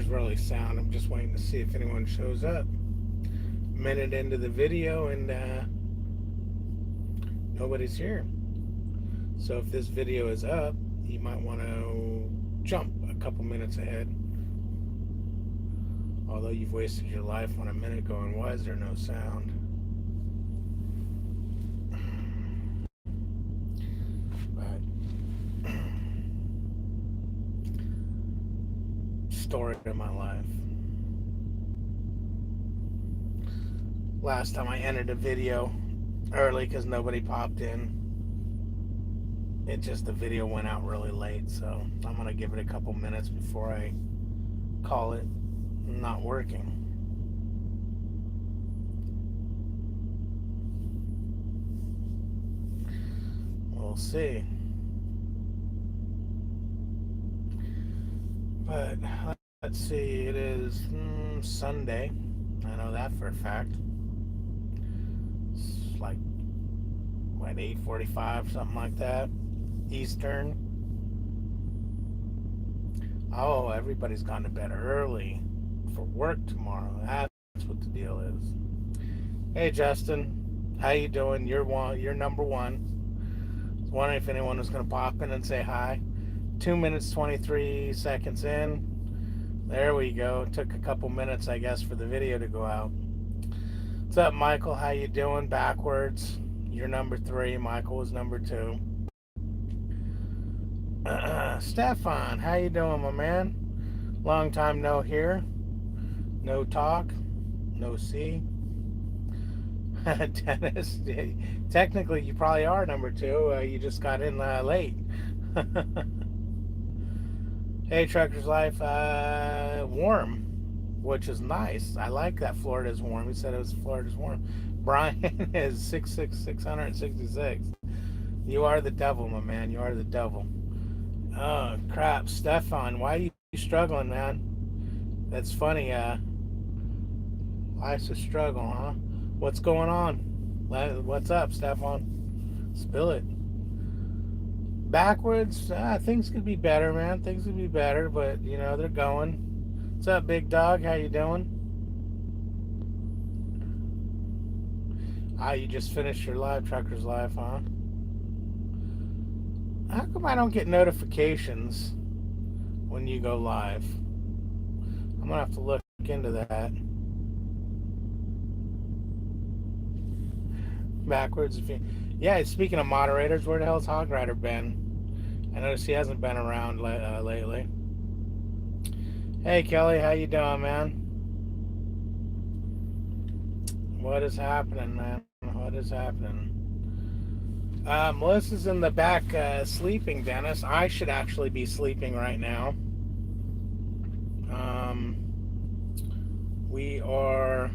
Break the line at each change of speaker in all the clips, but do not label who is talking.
there's really sound. I'm just waiting to see if anyone shows up. Minute into the video and nobody's here. So if this video is up, you might want to jump a couple minutes ahead. Although you've wasted your life on a minute going, why is there no sound? But story of my life. Last time I ended a video early because nobody popped in. The video went out really late, so I'm gonna give it a couple minutes before I call it not working. We'll see. But let's see, it is Sunday. I know that for a fact. It's like, what, 8:45, something like that, Eastern. Oh, everybody's gone to bed early for work tomorrow. That's what the deal is. Hey, Justin, how you doing? You're number one. I was wondering if anyone was going to pop in and say hi. 2 minutes 23 seconds in. There we go. Took a couple minutes, I guess, for the video to go out. What's up, Michael? How you doing? Backwards. You're number 3. Michael was number 2. Stefan, how you doing, my man? Long time no hear, no talk, no see. Dennis, technically you probably are number 2. You just got in late. Hey, Trucker's Life, warm, which is nice. I like that Florida's warm. He said it was Florida's warm. Brian is 666. You are the devil, my man. You are the devil. Oh, crap. Stefan, why are you struggling, man? That's funny. Life's a struggle, huh? What's going on? What's up, Stefan? Spill it. Backwards, things could be better, man. Things could be better, but, you know, they're going. What's up, big dog? How you doing? You just finished your live, Trucker's Life, huh? How come I don't get notifications when you go live? I'm gonna have to look into that. Backwards. Yeah, speaking of moderators, where the hell's Hog Rider been? I noticed he hasn't been around lately. Hey, Kelly, how you doing, man? What is happening, man? What is happening? Melissa's in the back sleeping, Dennis. I should actually be sleeping right now. We are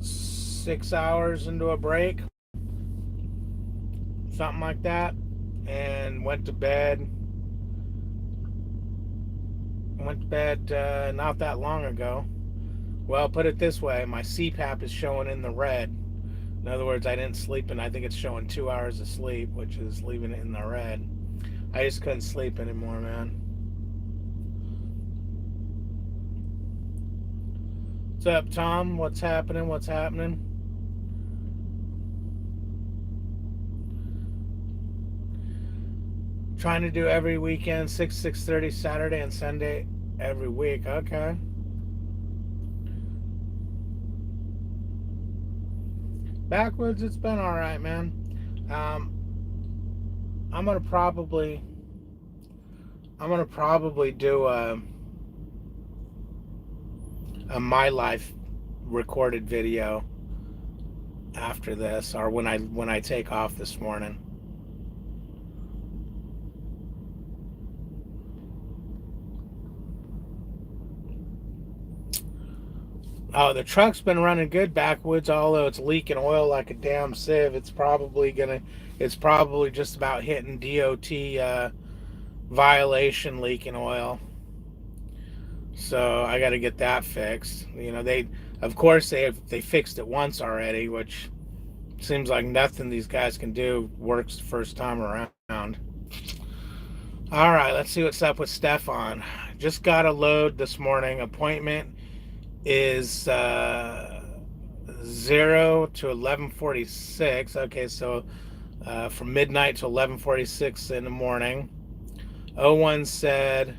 6 hours into a break, something like that, and went to bed not that long ago. Well, put it this way, my CPAP is showing in the red. In other words, I didn't sleep, and I think it's showing 2 hours of sleep, which is leaving it in the red. I just couldn't sleep anymore, man. What's up, Tom? What's happening? What's happening? Trying to do every weekend, 6:30 Saturday and Sunday every week. Okay. Backwards, it's been all right, man. I'm gonna probably do a my life recorded video after this, or when I take off this morning. Oh, the truck's been running good, Backwoods, although it's leaking oil like a damn sieve. It's probably just about hitting DOT violation, leaking oil. So I got to get that fixed. You know, they fixed it once already, which seems like nothing these guys can do works the first time around. All right, let's see what's up with Stefan. Just got a load this morning. Appointment is 0 to 11:46. Okay, so from midnight to 11:46 in the morning. O1 said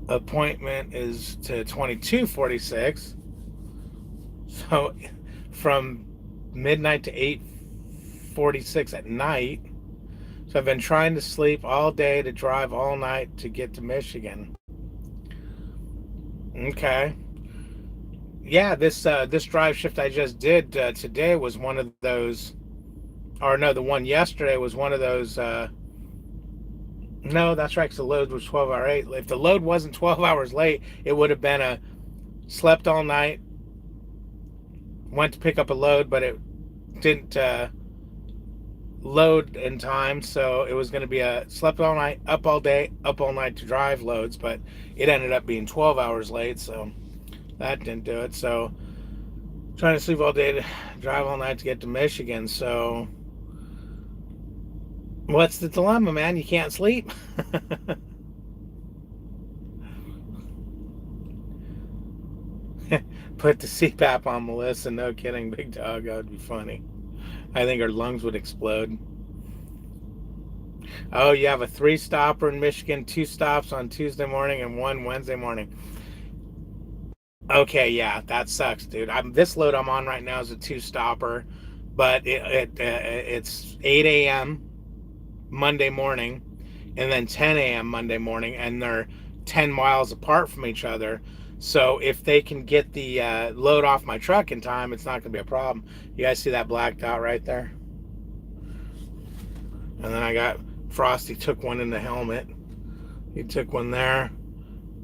appointment is to 22:46. So from midnight to 8:46 at night. So I've been trying to sleep all day to drive all night to get to Michigan. Okay. Yeah, this drive shift I just did today was one of those, or no, the one yesterday was one of those. No, that's right, 'cause the load was 12 hour 8. If the load wasn't 12 hours late, it would have been a slept all night, went to pick up a load, but it didn't load in time, so it was going to be a slept all night, up all day, up all night to drive loads, but it ended up being 12 hours late, so that didn't do it. So trying to sleep all day to drive all night to get to Michigan. So what's the dilemma, man? You can't sleep. Put the CPAP on Melissa. No kidding, big dog. That would be funny. I think her lungs would explode. Oh, you have a 3-stopper in Michigan, 2 stops on Tuesday morning and 1 Wednesday morning. Okay, yeah, that sucks, dude. This load I'm on right now is a 2-stopper, but it's 8 a.m. Monday morning and then 10 a.m. Monday morning, and they're 10 miles apart from each other. So if they can get the load off my truck in time, it's not going to be a problem. You guys see that black dot right there? And then I got Frosty took one in the helmet. He took one there,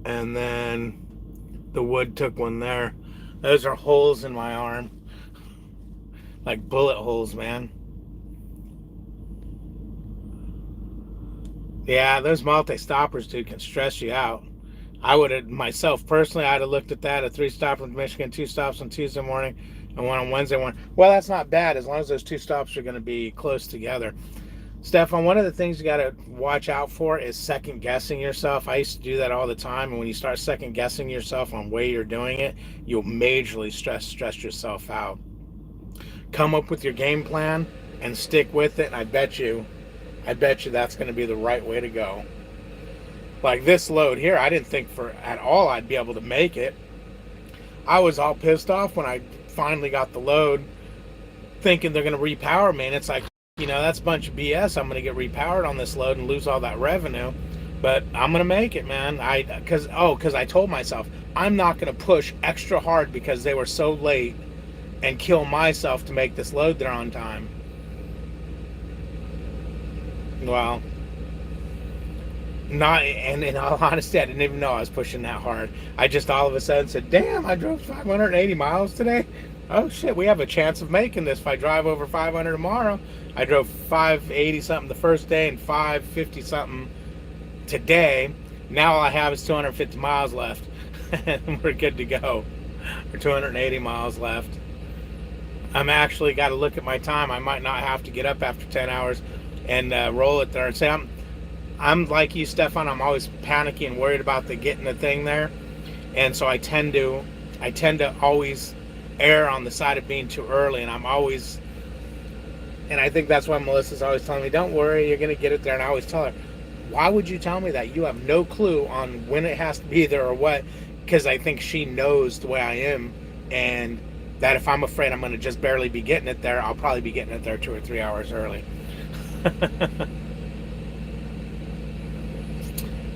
and then the Wood took one there. Those are holes in my arm, like bullet holes, man. Yeah, those multi-stoppers, dude, can stress you out. I would have, myself personally, I'd have looked at that, a 3-stopper in Michigan, 2 stops on Tuesday morning and 1 on Wednesday morning. Well, that's not bad as long as those 2 stops are going to be close together. Stefan, one of the things you got to watch out for is second guessing yourself. I used to do that all the time, and when you start second guessing yourself on the way you're doing it, you'll majorly stress yourself out. Come up with your game plan and stick with it, and I bet you that's going to be the right way to go. Like this load here, I didn't think for at all I'd be able to make it. I was all pissed off when I finally got the load, thinking they're going to repower me, and it's like, you know, that's a bunch of BS. I'm going to get repowered on this load and lose all that revenue, but I'm going to make it, man. Because I told myself I'm not going to push extra hard because they were so late and kill myself to make this load there on time. Well, not, and in all honesty, I didn't even know I was pushing that hard. I just all of a sudden said, damn, I drove 580 miles today. Oh shit, we have a chance of making this if I drive over 500 tomorrow. I drove 580 something the first day and 550 something today. Now all I have is 250 miles left. And we're good to go. Or 280 miles left. I'm actually got to look at my time. I might not have to get up after 10 hours and roll it there and say, I'm like you, Stefan. I'm always panicky and worried about getting the thing there, and so I tend to always err on the side of being too early. And I think that's why Melissa's always telling me, "Don't worry, you're gonna get it there." And I always tell her, "Why would you tell me that? You have no clue on when it has to be there or what." Because I think she knows the way I am, and that if I'm afraid I'm gonna just barely be getting it there, I'll probably be getting it there 2 or 3 hours early.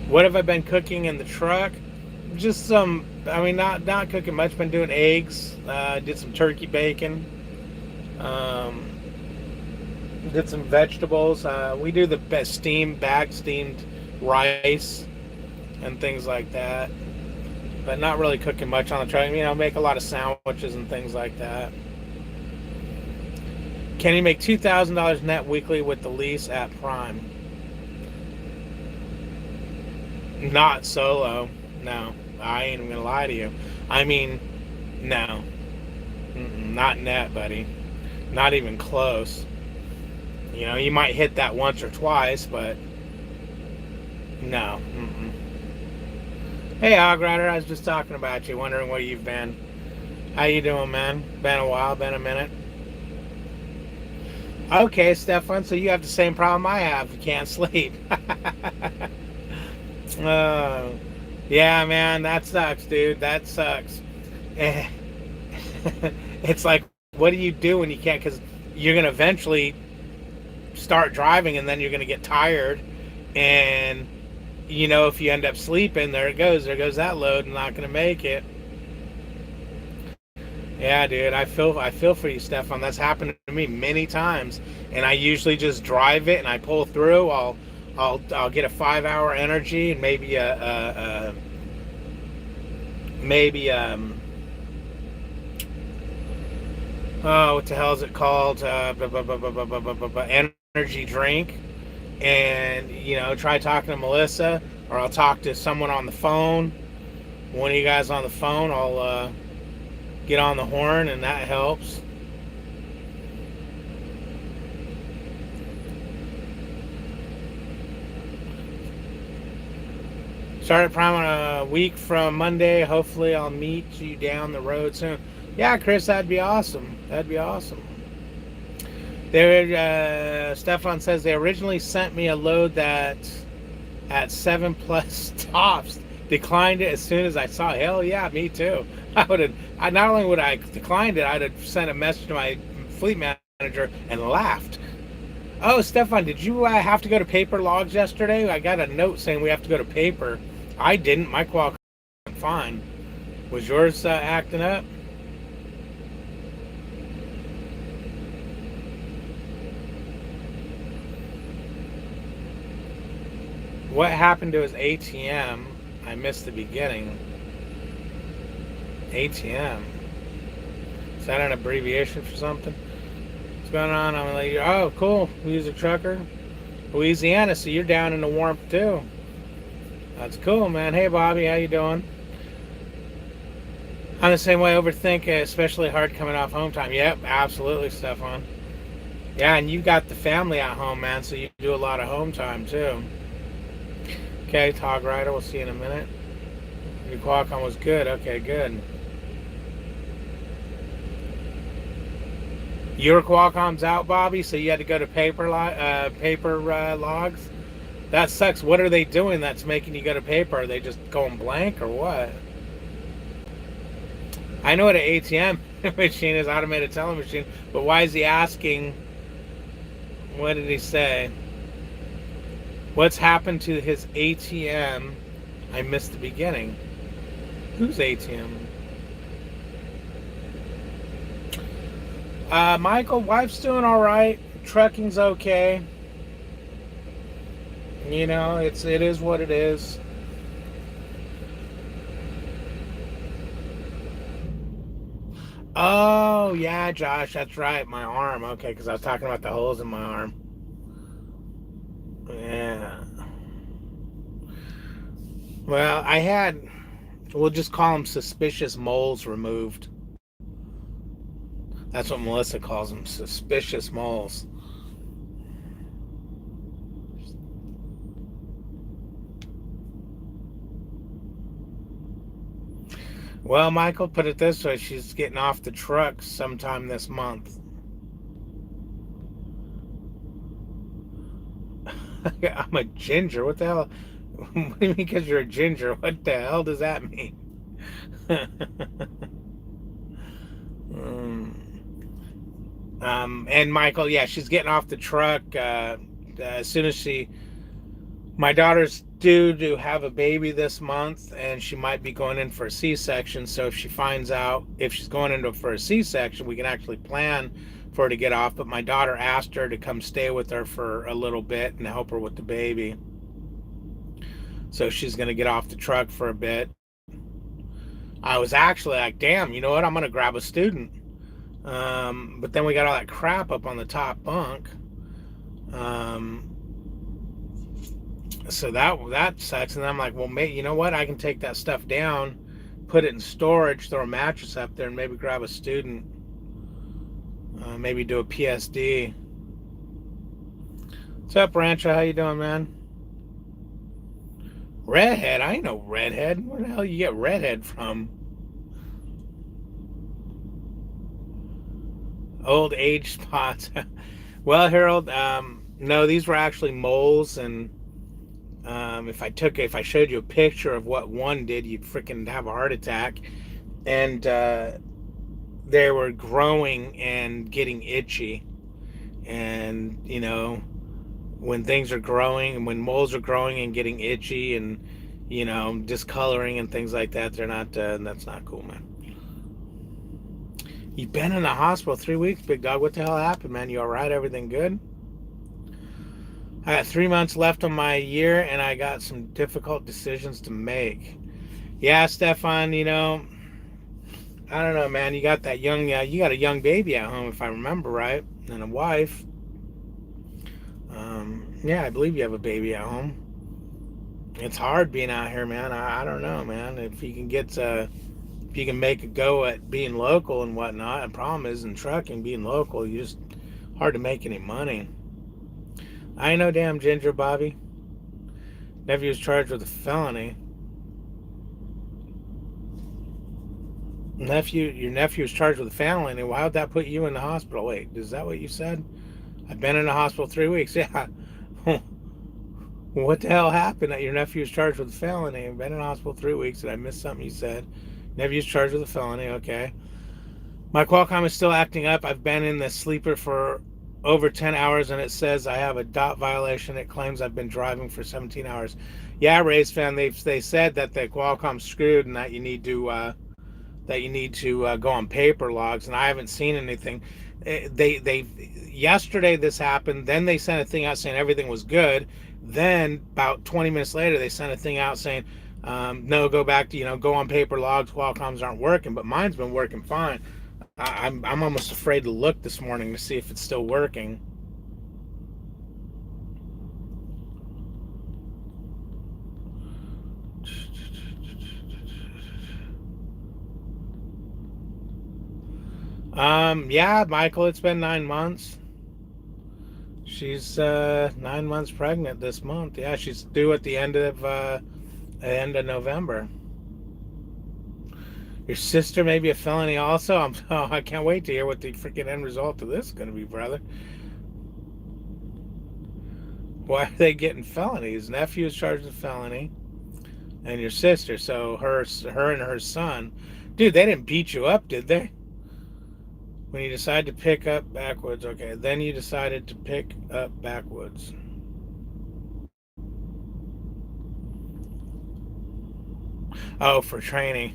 What have I been cooking in the truck? Just some, not cooking much. Been doing eggs. Did some turkey bacon. Did some vegetables. We do the best steamed rice and things like that. But not really cooking much on the truck. Make a lot of sandwiches and things like that. Can you make $2,000 net weekly with the lease at Prime? Not solo. No. I ain't even gonna lie to you. No. Not net, buddy. Not even close. You might hit that once or twice, but No. Mm-mm. Hey, Hog Rider, I was just talking about you, wondering where you've been. How you doing, man? Been a while, been a minute. Okay, Stefan, so you have the same problem I have. You can't sleep. uh, yeah, man, that sucks, dude. That sucks. Eh, it's like, what do you do when you can't? Because you're going to eventually start driving and then you're going to get tired. And, if you end up sleeping, there it goes. There goes that load. I'm not going to make it. Yeah, dude, I feel for you, Stefan. That's happened to me many times, and I usually just drive it and I pull through. I'll get a 5 hour energy and maybe maybe oh, what the hell is it called? Energy drink, and try talking to Melissa, or I'll talk to someone on the phone. One of you guys on the phone, I'll get on the horn, and that helps. Started priming a week from Monday. Hopefully, I'll meet you down the road soon. Yeah, Chris, that'd be awesome. That'd be awesome. Stefan says they originally sent me a load that at 7+ tops. Declined it as soon as I saw it. Hell yeah, me too. I would have. I not only would I declined it, I'd have sent a message to my fleet manager and laughed. Oh, Stefan, did you have to go to paper logs yesterday? I got a note saying we have to go to paper. I didn't. My qual fine. Was yours acting up? What happened to his ATM? I missed the beginning. ATM. Is that an abbreviation for something? What's going on? I'm like, oh, cool. We use a trucker. Louisiana, so you're down in the warmth too. That's cool, man. Hey, Bobby, how you doing? I'm the same way. Overthink, especially hard coming off home time. Yep, absolutely, Stefan. Yeah, and you got the family at home, man, so you do a lot of home time too. Okay, Hog Rider, we'll see you in a minute. Your Qualcomm was good. Okay, good. Your Qualcomm's out, Bobby, so you had to go to paper logs. That sucks. What are they doing that's making you go to paper? Are they just going blank or what? I know what an ATM machine is, automated teller machine, but why is he asking? What did he say? What's happened to his ATM? I missed the beginning. Whose ATM? Michael, wife's doing all right. Trucking's okay. It is what it is. Oh yeah, Josh, that's right. My arm. Okay, because I was talking about the holes in my arm. Yeah. Well, we'll just call them suspicious moles removed. That's what Melissa calls them, suspicious moles. Well, Michael, put it this way, she's getting off the truck sometime this month. I'm a ginger. What the hell? What do you mean because you're a ginger? What the hell does that mean? And Michael, yeah, she's getting off the truck as soon as my daughter's due to have a baby this month, and she might be going in for a C-section. So if she finds out if she's going into for a C-section, we can actually plan for her to get off. But my daughter asked her to come stay with her for a little bit and help her with the baby. So she's going to get off the truck for a bit. I was actually like, damn, you know what? I'm going to grab a student. But then we got all that crap up on the top bunk. So that sucks. And I'm like, well, you know what? I can take that stuff down, put it in storage, throw a mattress up there, and maybe grab a student. Maybe do a PSD. What's up, Rancho? How you doing, man? Redhead? I ain't no redhead. Where the hell you get redhead from? Old age spots. Well, Harold, no, these were actually moles, and if I showed you a picture of what one did, you'd freaking have a heart attack. And they were growing and getting itchy, and when things are growing and when moles are growing and getting itchy and discoloring and things like that, they're not. That's not cool, man. You've been in the hospital 3 weeks, big dog. What the hell happened, man? You all right? Everything good? I got 3 months left on my year, and I got some difficult decisions to make. Yeah, Stefan. I don't know, man. You got that young. You got a young baby at home, if I remember right, and a wife. Yeah, I believe you have a baby at home. It's hard being out here, man. I don't know, man. If you can make a go at being local and whatnot. The problem is in trucking, being local, you just hard to make any money. I know, damn Ginger Bobby. Nephew was charged with a felony. Your nephew was charged with a felony. Well, how'd that put you in the hospital? Wait, is that what you said? I've been in the hospital 3 weeks. Yeah. What the hell happened that your nephew was charged with a felony? I've been in the hospital 3 weeks. Did I miss something you said? Nephew's charged with a felony. Okay. My Qualcomm is still acting up. I've been in the sleeper for over 10 hours, and it says I have a dot violation. It claims I've been driving for 17 hours. Yeah, Race fan, they said that the Qualcomm's screwed and that you need to go on paper logs, and I haven't seen anything. They yesterday this happened. Then they sent a thing out saying everything was good. Then about 20 minutes later, they sent a thing out saying no, go back to go on paper logs. Qualcomm's aren't working, but mine's been working fine. I'm almost afraid to look this morning to see if it's still working. Yeah, Michael, it's been 9 months. She's 9 months pregnant this month. Yeah, she's due at the end of November. Your sister may be a felony also. I can't wait to hear what the freaking end result of this is going to be, brother. Why are they getting felonies? Nephew is charged with felony, and your sister. So her and her son, dude, they didn't beat you up, did they? When you decide to pick up backwoods, okay. Then you decided to pick up backwoods. Oh, for training.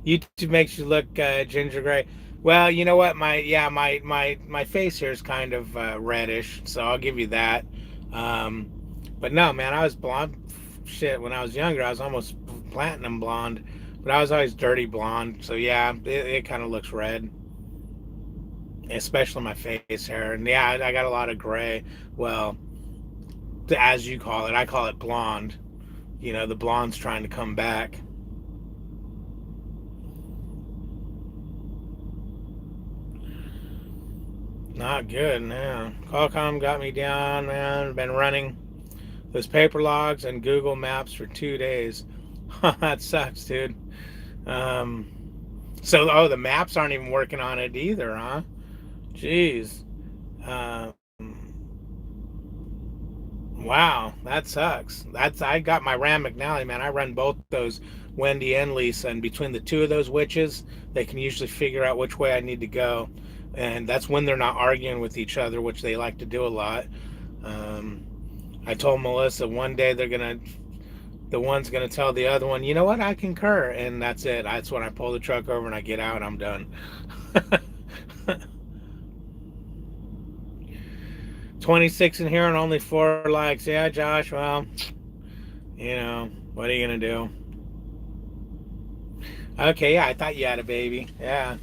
YouTube makes you look ginger gray. Well, you know what? My face here is kind of reddish, so I'll give you that. But no, man, I was blonde. Shit, when I was younger, I was almost platinum blonde, but I was always dirty blonde. So yeah, it kind of looks red, especially my face hair. And yeah, I got a lot of gray. Well, as you call it, I call it blonde. The blonde's trying to come back. Not good, man. Qualcomm got me down, man. Been running those paper logs and Google Maps for 2 days. That sucks, dude. The maps aren't even working on it either, huh? Jeez. Wow, that sucks. I got my Ram McNally, man. I run both those, Wendy and Lisa, and between the two of those witches, they can usually figure out which way I need to go, and that's when they're not arguing with each other, which they like to do a lot. I told Melissa one day the one's gonna tell the other one, you know what, I concur, and that's it. That's when I pull the truck over and I get out. I'm done. 26 in here and only 4 likes. Yeah, Josh, well, what are you going to do? Okay, yeah, I thought you had a baby. Yeah.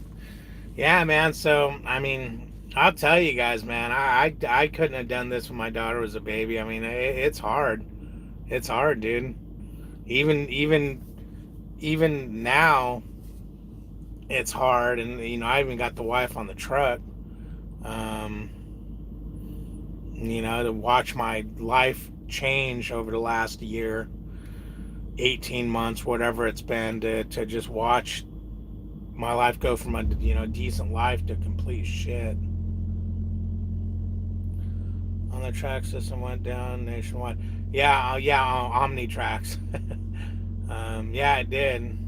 Yeah, man. So, I mean, I'll tell you guys, man, I couldn't have done this when my daughter was a baby. I mean, it's hard. It's hard, dude. Even now, it's hard. And, I even got the wife on the truck. To watch my life change over the last year. 18 months, whatever it's been, to just watch my life go from a decent life to complete shit. On the track system went down nationwide. Yeah, Omnitracks. Yeah, it did.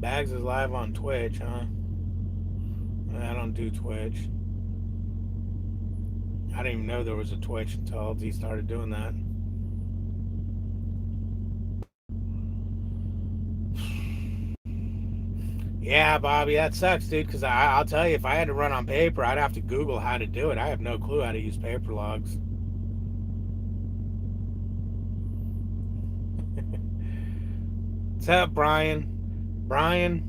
Bags is live on Twitch, huh? I don't do Twitch. I didn't even know there was a Twitch until he started doing that. Yeah, Bobby, that sucks, dude. Because I'll tell you, if I had to run on paper, I'd have to Google how to do it. I have no clue how to use paper logs. What's up, Brian? Brian,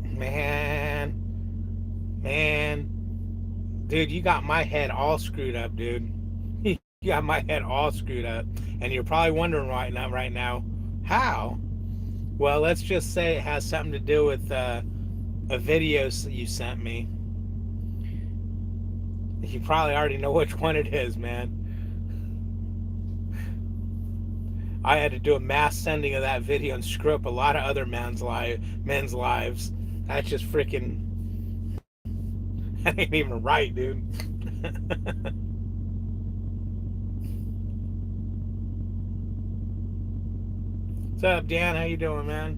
man, dude, you got my head all screwed up, dude. You got my head all screwed up, and you're probably wondering right now, how? Well, let's just say it has something to do with a video you sent me. You probably already know which one it is, man. I had to do a mass sending of that video and screw up a lot of other men's lives. That's just freaking. That ain't even right, dude. What's up, Dan? How you doing, man?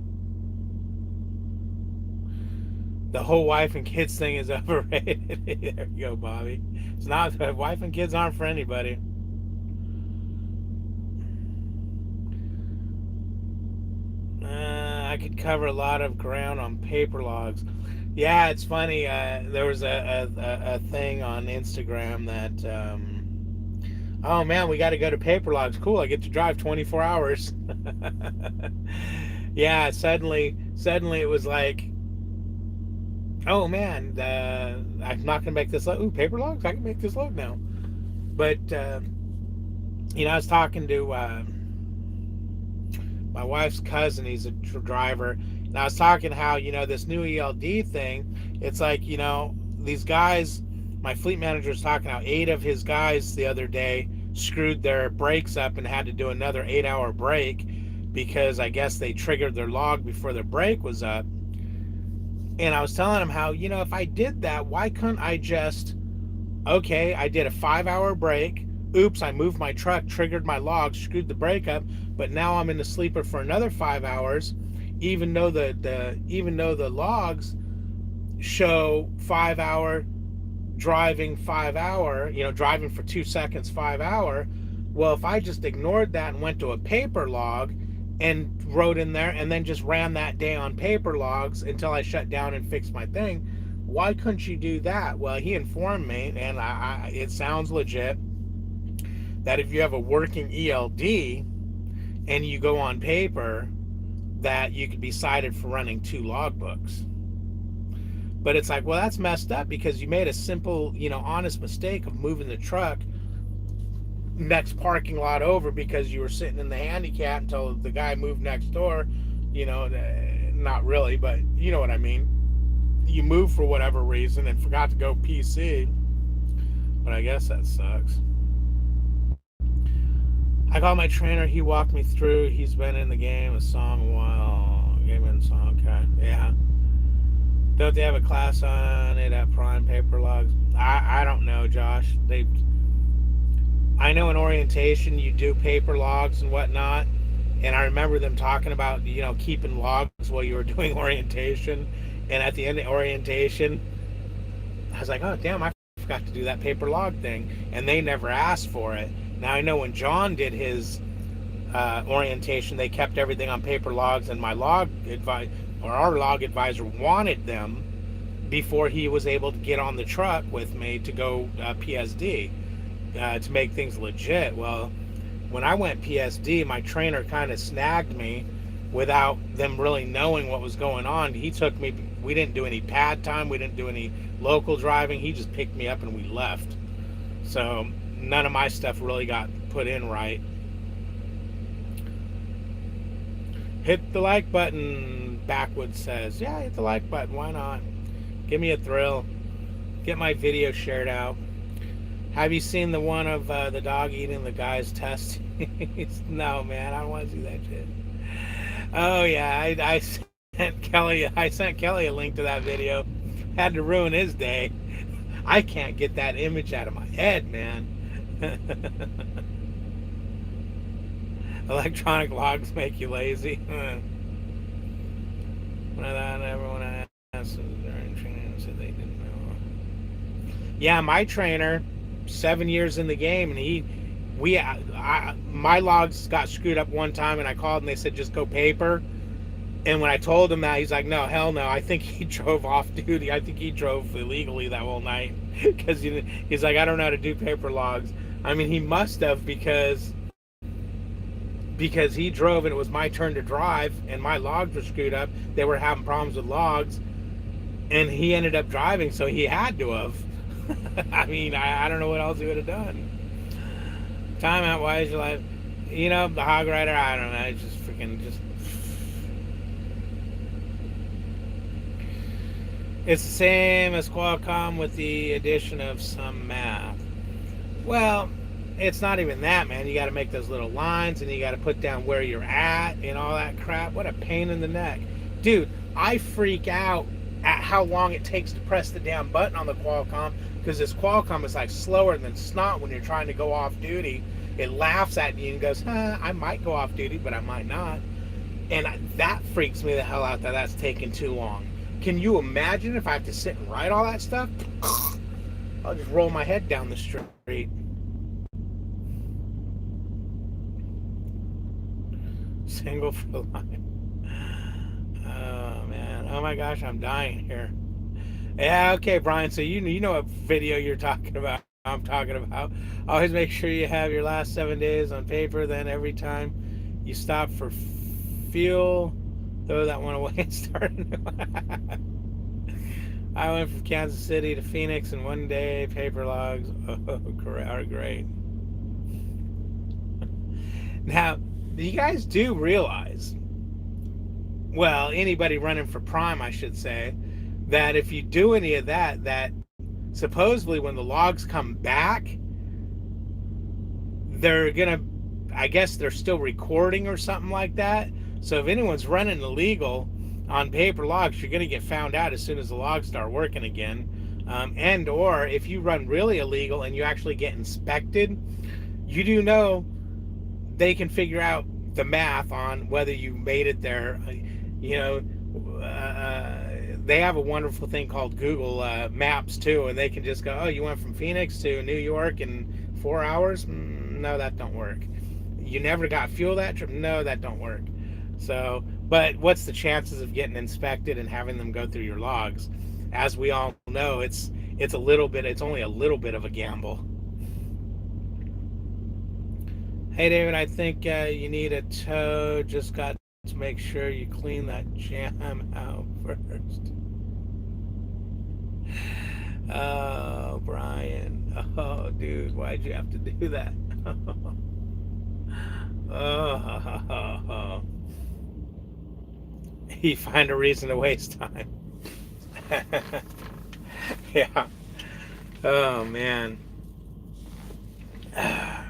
The whole wife and kids thing is overrated. There you go, Bobby. It's not. Wife and kids aren't for anybody. I could cover a lot of ground on paper logs. Yeah, it's funny. There was a thing on Instagram that, oh man, we got to go to paper logs. Cool, I get to drive 24 hours. Yeah, suddenly it was like, oh man, I'm not gonna make this load. Ooh, paper logs, I can make this load now. But I was talking to my wife's cousin. He's a driver, and I was talking how this new ELD thing. It's like these guys. My fleet manager was talking how 8 of his guys the other day screwed their brakes up and had to do another 8-hour break because I guess they triggered their log before their brake was up. And I was telling him how if I did that, why couldn't I just okay, I did a 5-hour break. Oops, I moved my truck, triggered my log, screwed the brake up, but now I'm in the sleeper for another 5 hours, even though the logs show 5-hour driving 5-hour, driving for 2 seconds 5-hour. Well, if I just ignored that and went to a paper log and wrote in there and then just ran that day on paper logs until I shut down and fixed my thing, why couldn't you do that? Well, he informed me, and it sounds legit, that if you have a working ELD and you go on paper, that you could be cited for running 2 logbooks. But it's like, well, that's messed up because you made a simple, honest mistake of moving the truck next parking lot over because you were sitting in the handicap until the guy moved next door. Not really, but you know what I mean. You moved for whatever reason and forgot to go PC. But I guess that sucks. I called my trainer. He walked me through. He's been in the game a while. Game in song. Okay. Yeah. Don't they have a class on it at Prime Paper Logs? I don't know, Josh. I know in orientation you do paper logs and whatnot, and I remember them talking about keeping logs while you were doing orientation. And at the end of orientation, I was like, oh damn, I forgot to do that paper log thing, and they never asked for it. Now I know when John did his orientation, they kept everything on paper logs, and my our log advisor wanted them before he was able to get on the truck with me to go PSD to make things legit. Well, when I went PSD, my trainer kind of snagged me without them really knowing what was going on. He took me, we didn't do any pad time, we didn't do any local driving, he just picked me up and we left. So none of my stuff really got put in right. Hit the like button, Backwoods says. Yeah, hit the like button, why not? Give me a thrill. Get my video shared out. Have you seen the one of the dog eating the guy's testes? No, man, I don't want to see that shit. Oh yeah, I sent Kelly a link to that video. Had to ruin his day. I can't get that image out of my head, man. Electronic logs make you lazy. Everyone asked during training said they didn't know. Yeah, my trainer, 7 years in the game, and my logs got screwed up one time, and I called and they said just go paper. And when I told him that, he's like, no, hell no. I think he drove off duty. I think he drove illegally that whole night. Because he's like, I don't know how to do paper logs. I mean, he must have because he drove and it was my turn to drive and my logs were screwed up. They were having problems with logs. And he ended up driving, so he had to have. I mean, I don't know what else he would have done. Timeout, why is your life? You know, the hog rider, I don't know. It's just freaking just... It's the same as Qualcomm with the addition of some math. Well, it's not even that, man. You got to make those little lines, and you got to put down where you're at and all that crap. What a pain in the neck. Dude, I freak out at how long it takes to press the damn button on the Qualcomm, because this Qualcomm is like slower than snot when you're trying to go off duty. It laughs at you and goes, I might go off duty, but I might not. And that freaks me the hell out that that's taking too long. Can you imagine if I have to sit and write all that stuff? I'll just roll my head down the street. Single for life. Oh, man. Oh, my gosh, I'm dying here. Yeah, okay, Brian. So you know what video you're talking about. I'm talking about. Always make sure you have your last 7 days on paper. Then every time you stop for fuel, throw that one away and start a new one. I went from Kansas City to Phoenix in 1 day. Paper logs are great. Now, you guys do realize, well, anybody running for prime, I should say, that if you do any of that, that supposedly when the logs come back, they're gonna, I guess they're still recording or something like that. So if anyone's running illegal on paper logs, you're gonna get found out as soon as the logs start working again. And or if you run really illegal and you actually get inspected, you do know they can figure out the math on whether you made it there. You know, they have a wonderful thing called Google Maps too, and they can just go, oh, you went from Phoenix to New York in 4 hours? No, that don't work. You never got fuel that trip? No, that don't work. So, but what's the chances of getting inspected and having them go through your logs? As we all know, it's only a little bit of a gamble. Hey David, I think you need a tow. Just got to make sure you clean that jam out first. Oh, Brian. Oh, dude, why'd you have to do that? Oh. You find a reason to waste time. Yeah. Oh, man. I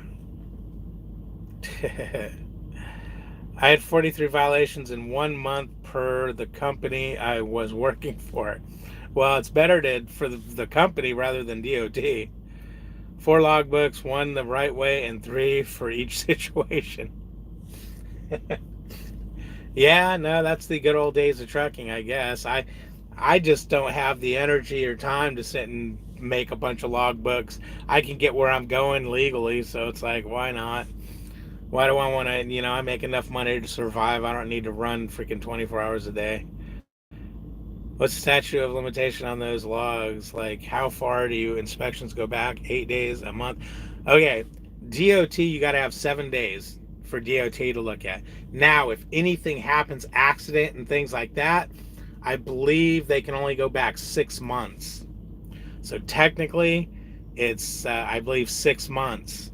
had 43 violations in 1 month per the company I was working for. Well, it's better for the company rather than DOT. 4 logbooks, 1 the right way, and 3 for each situation. Yeah, no, that's the good old days of trucking, I guess. I just don't have the energy or time to sit and make a bunch of logbooks. I can get where I'm going legally, so it's like, why not? Why do I want to, I make enough money to survive. I don't need to run freaking 24 hours a day. What's the statute of limitation on those logs? Like, how far do inspections go back? 8 days, a month? Okay, DOT, you got to have 7 days for DOT to look at. Now, if anything happens, accident and things like that, I believe they can only go back 6 months. So technically, it's, I believe, 6 months.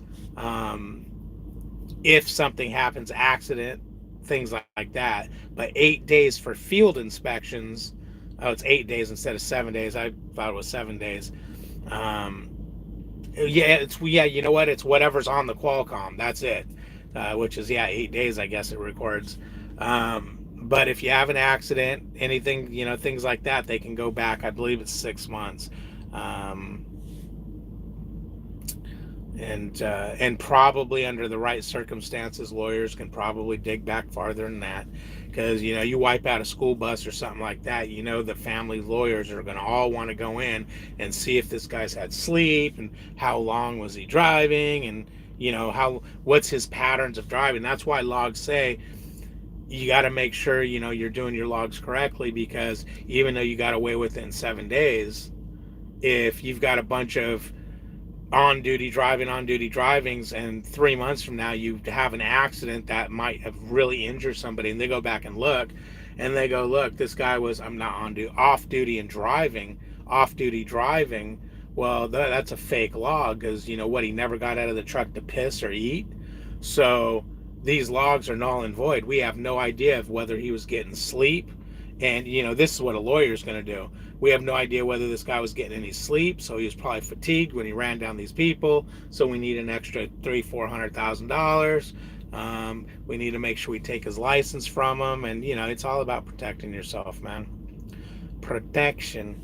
If something happens, accident, things like that. But 8 days for field inspections. Oh, it's 8 days instead of 7 days. I thought it was 7 days. Yeah. You know what? It's whatever's on the Qualcomm. That's it. Which is 8 days, I guess it records. But if you have an accident, anything, things like that, they can go back. I believe it's 6 months. Um, and probably under the right circumstances, lawyers can probably dig back farther than that, because you wipe out a school bus or something like that. The family lawyers are going to all want to go in and see if this guy's had sleep, and how long was he driving, and how what's his patterns of driving. That's why logs say you got to make sure you're doing your logs correctly, because even though you got away with it in 7 days, if you've got a bunch of on duty drivings, and 3 months from now you have an accident that might have really injured somebody, and they go back and look, and they go, look, this guy was, I'm not on duty, off duty driving. Well, that's a fake log, because what, he never got out of the truck to piss or eat. So these logs are null and void. We have no idea of whether he was getting sleep. And this is what a lawyer is going to do. We have no idea whether this guy was getting any sleep, so he was probably fatigued when he ran down these people. So we need an extra $300,000-$400,000. We need to make sure we take his license from him, and it's all about protecting yourself, man. Protection.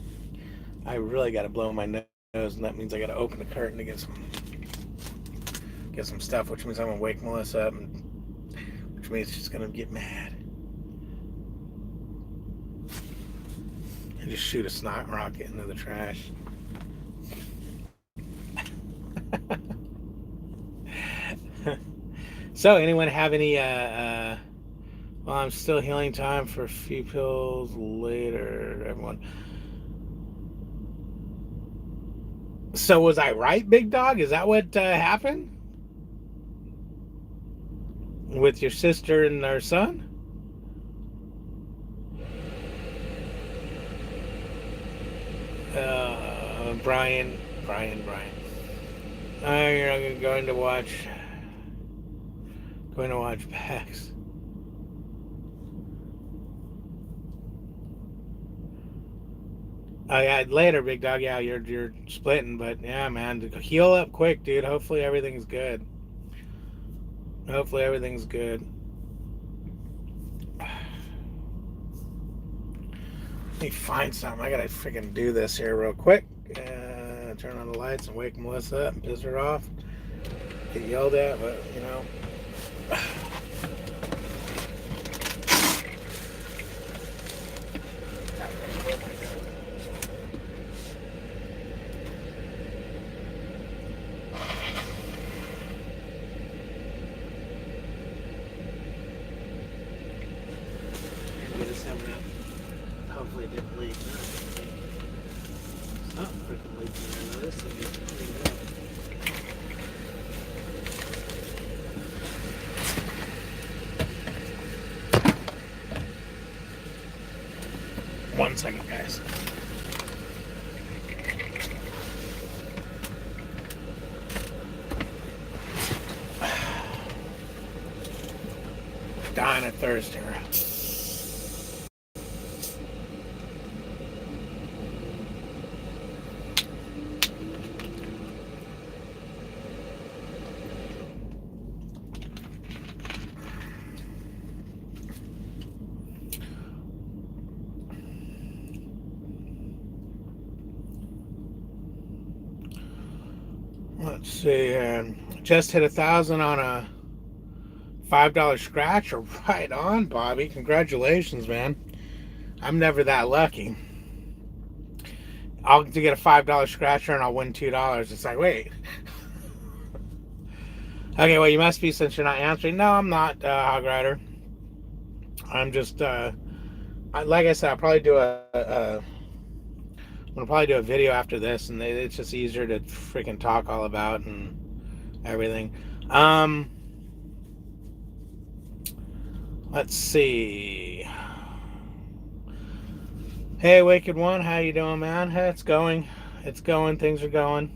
I really got to blow my nose, and that means I got to open the curtain to get some stuff, which means I'm gonna wake Melissa up, which means she's gonna get mad. And just shoot a snot rocket into the trash. So, anyone have any, well, I'm still healing, time for a few pills later, everyone. So, was I right, Big Dog? Is that what happened? With your sister and her son? Brian. I'm going to watch Pax. Oh yeah, later, Big Dog. Yeah, you're splitting, but yeah, man, heal up quick, dude. Hopefully everything's good. Let me find something. I gotta freaking do this here real quick. Turn on the lights and wake Melissa up and piss her off. Get yelled at, but hopefully it didn't leak. It's not freaking leaking. This thing is cleaned up. One second, guys. Dying of thirst here. Let's see. Just hit 1,000 on a $5 scratch. Right on, Bobby. Congratulations, man. I'm never that lucky. I'll get a $5 scratcher and I'll win $2. It's like, wait. Okay, well, you must be, since you're not answering. No, I'm not, Hog Rider. I'm just, like I said, I'll probably do I'm gonna probably do a video after this, and it's just easier to freaking talk all about and everything. Let's see. Hey, Wicked One, how you doing, man? Hey, it's going. Things are going.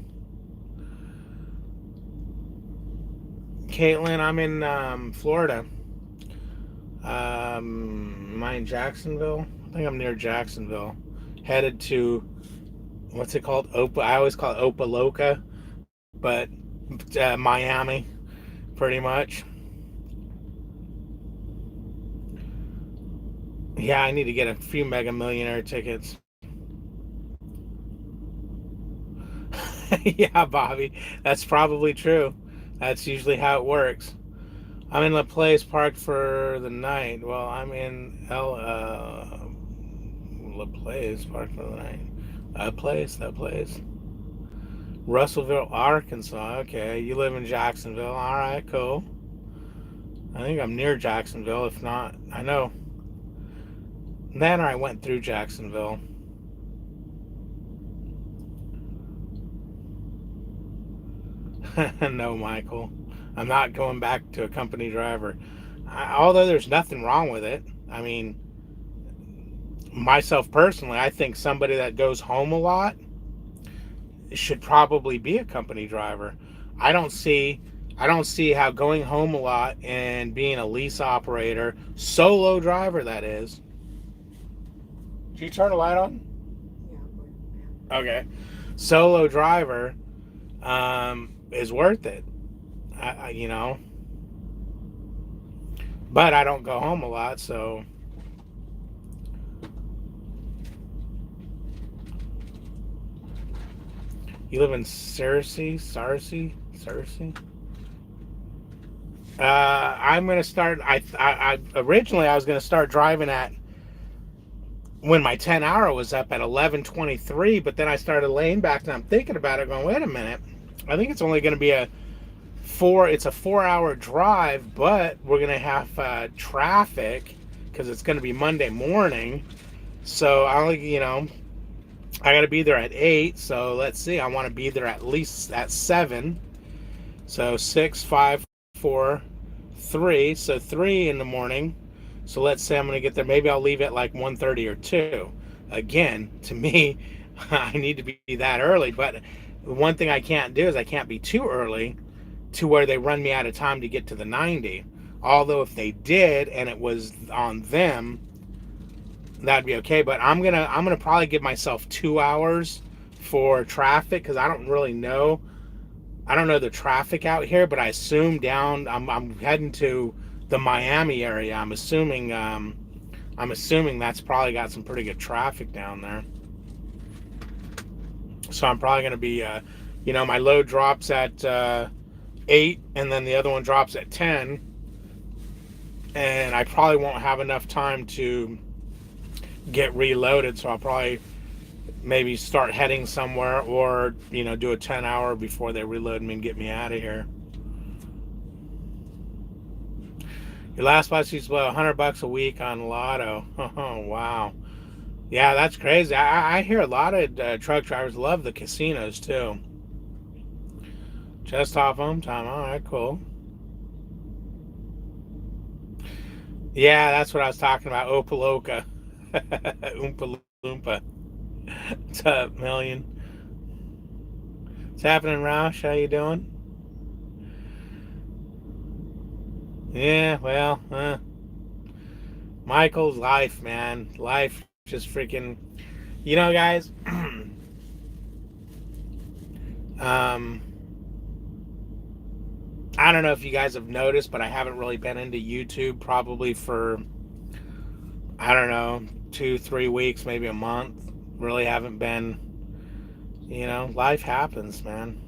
Caitlin, I'm in Florida. Am I in Jacksonville? I think I'm near Jacksonville. Headed to, what's it called? I always call it Opelika, but Miami, pretty much. Yeah, I need to get a few Mega Millionaire tickets. Yeah, Bobby, that's probably true. That's usually how it works. I'm in La Place parked for the night. Well, I'm in La Place parked for the night. That place. Russellville, Arkansas. Okay, you live in Jacksonville. All right, cool. I think I'm near Jacksonville. If not, I know. Then I went through Jacksonville. No, Michael. I'm not going back to a company driver. Although there's nothing wrong with it. I mean, myself personally, I think somebody that goes home a lot should probably be a company driver. I don't see I don't see how going home a lot and being a lease operator, solo driver that is. Did you turn the light on? Okay. Solo driver is worth it. You know, but I don't go home a lot, so you live in Cersei. I'm gonna start. I originally I was gonna start driving at when my 10 hour was up at 11:23, but then I started laying back and I'm thinking about it, going, wait a minute. I think it's only gonna be it's a 4 hour drive, but we're gonna have traffic because it's gonna be Monday morning. So I got to be there at 8. So let's see. I want to be there at least at 7. So 6, 5, 4, 3. So 3 in the morning. So let's say I'm going to get there. Maybe I'll leave at like 1:30 or 2. Again, to me, I need to be that early. But the one thing I can't do is I can't be too early to where they run me out of time to get to the 90. Although if they did and it was on them, that'd be okay. But I'm gonna probably give myself 2 hours for traffic because I don't really know. I don't know the traffic out here, but I assume down. I'm heading to the Miami area. I'm assuming that's probably got some pretty good traffic down there. So I'm probably gonna be, my load drops at 8, and then the other one drops at 10, and I probably won't have enough time to get reloaded. So I'll probably maybe start heading somewhere, or do a 10 hour before they reload me and get me out of here. Your last spot used to blow $100 a week on Lotto. Oh, wow. Yeah, that's crazy. I hear a lot of truck drivers love the casinos too. Just off home time. All right, cool. Yeah, that's what I was talking about. Opaloka. Oompa Loompa. What's up, Million? What's happening, Roush? How you doing? Yeah, well, Michael's life, man. Life just freaking. Guys. I don't know if you guys have noticed, but I haven't really been into YouTube probably for, I don't know, 2-3 weeks, maybe a month. Really haven't been. Life happens, man.